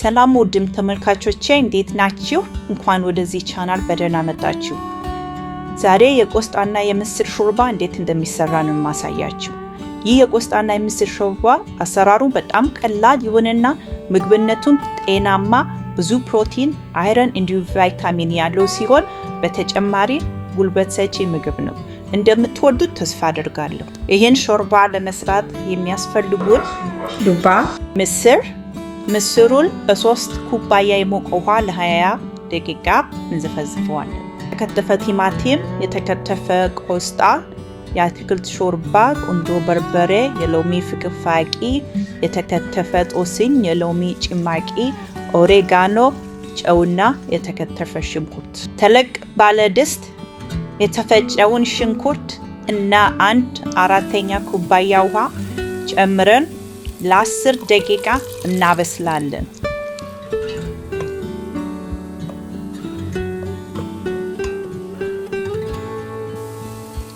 ሰላም ውድም ተመልካቾቼ እንዴት ናችሁ? እንኳን ወደዚህ ቻናል በደህና መጣችሁ። ዛሬ የቆስጣና የምስር ሾርባ እንዴት እንደሚሰራ ነው ማሳያችሁ። ይህ የቆስጣና የምስር ሾርባ አሰራሩ በጣም ቀላል ይሁንና ምግብነቱን ጤናማ፣ ብዙ ፕሮቲን፣ አይረን እንዲሁም ቫይታሚን ያለው ሲሆን በተጨማሪ ጉልበት ሰጪ ምግብ ነው። እንደምትወዱት ተስፋ አደርጋለሁ። ይህን ሾርባ ለመስራት የሚያስፈልጉን ዱባ፣ ምስሩን በ3 ኩባያ የሞቀ ውሃ ለ20 ደቂቃ እንዘፈዝፈዋለን። የተከተፈ ቲማቲም፣ የተከተፈ ቆስጣ፣ የአትክልት ሾርባ፣ ቁንዶ በርበሬ፣ የሎሚ ፍቅፋቂ፣ የተከተፈ ጦስኝ፣ የሎሚ ጭማቂ፣ ኦሬጋኖ፣ ጨውና የተከተፈ ሽንኩርት። ተለቅ ባለ ድስት የተፈጨውን ሽንኩርት እና 1/4 ኩባያ ውሃ ጨምረን ለ10 ደቂቃ እናበስላለን።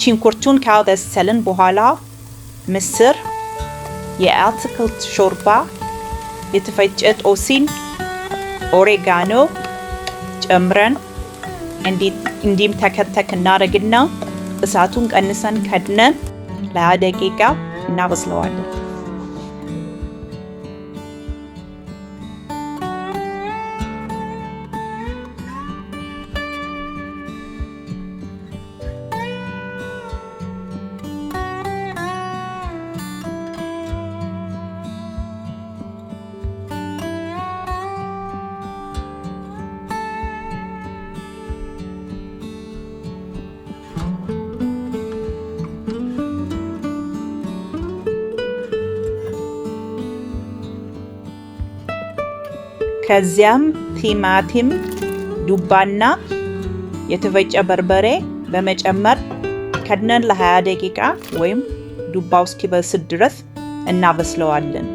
ሽንኩርቱን ካበሰልን በኋላ ምስር፣ የአትክልት ሾርባ፣ የተፈጨ ጦስኝ፣ ኦሬጋኖ ጨምረን እንዲንተከተክ እናደርግና እሳቱን ቀንሰን ከድነን ለ20 ደቂቃ እናበስለዋለን። ከዚያም ቲማቲም፣ ዱባና የተፈጨ በርበሬ በመጨመር ከድነን ለ20 ደቂቃ ወይም ዱባው እስኪበስል ድረስ እናበስለዋለን።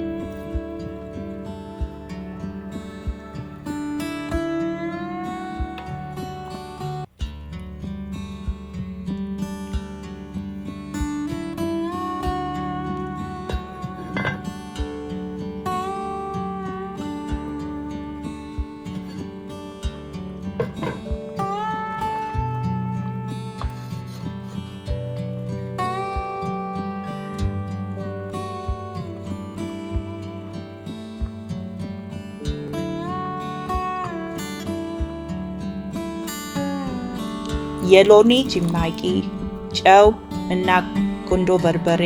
የሎሚ ጭማቂ፣ ጨው እና ቁንዶ በርበሬ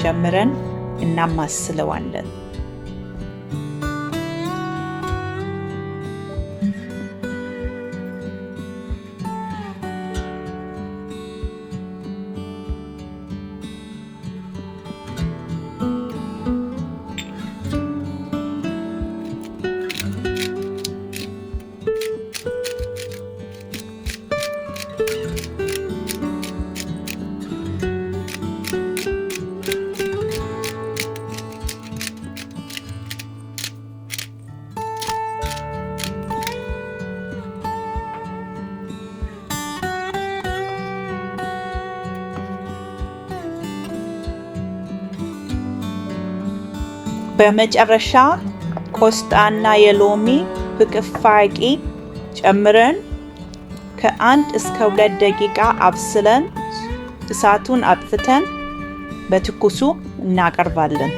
ጨምረን እናማስለዋለን። በመጨረሻ ቆስጣና የሎሚ ፍቅፋቂ ጨምረን ከ1 እስከ 2 ደቂቃ አብስለን እሳቱን አጥፍተን በትኩሱ እናቀርባለን።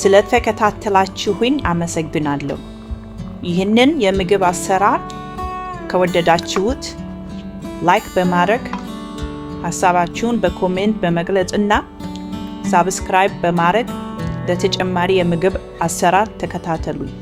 ስለተከታተላችሁኝ አመሰግናለሁ። ይህንን የምግብ አሰራር ከወደዳችሁት ላይክ በማድረግ ሀሳባችሁን በኮሜንት በመግለጽ እና ሳብስክራይብ በማድረግ ለተጨማሪ የምግብ አሰራር ተከታተሉኝ።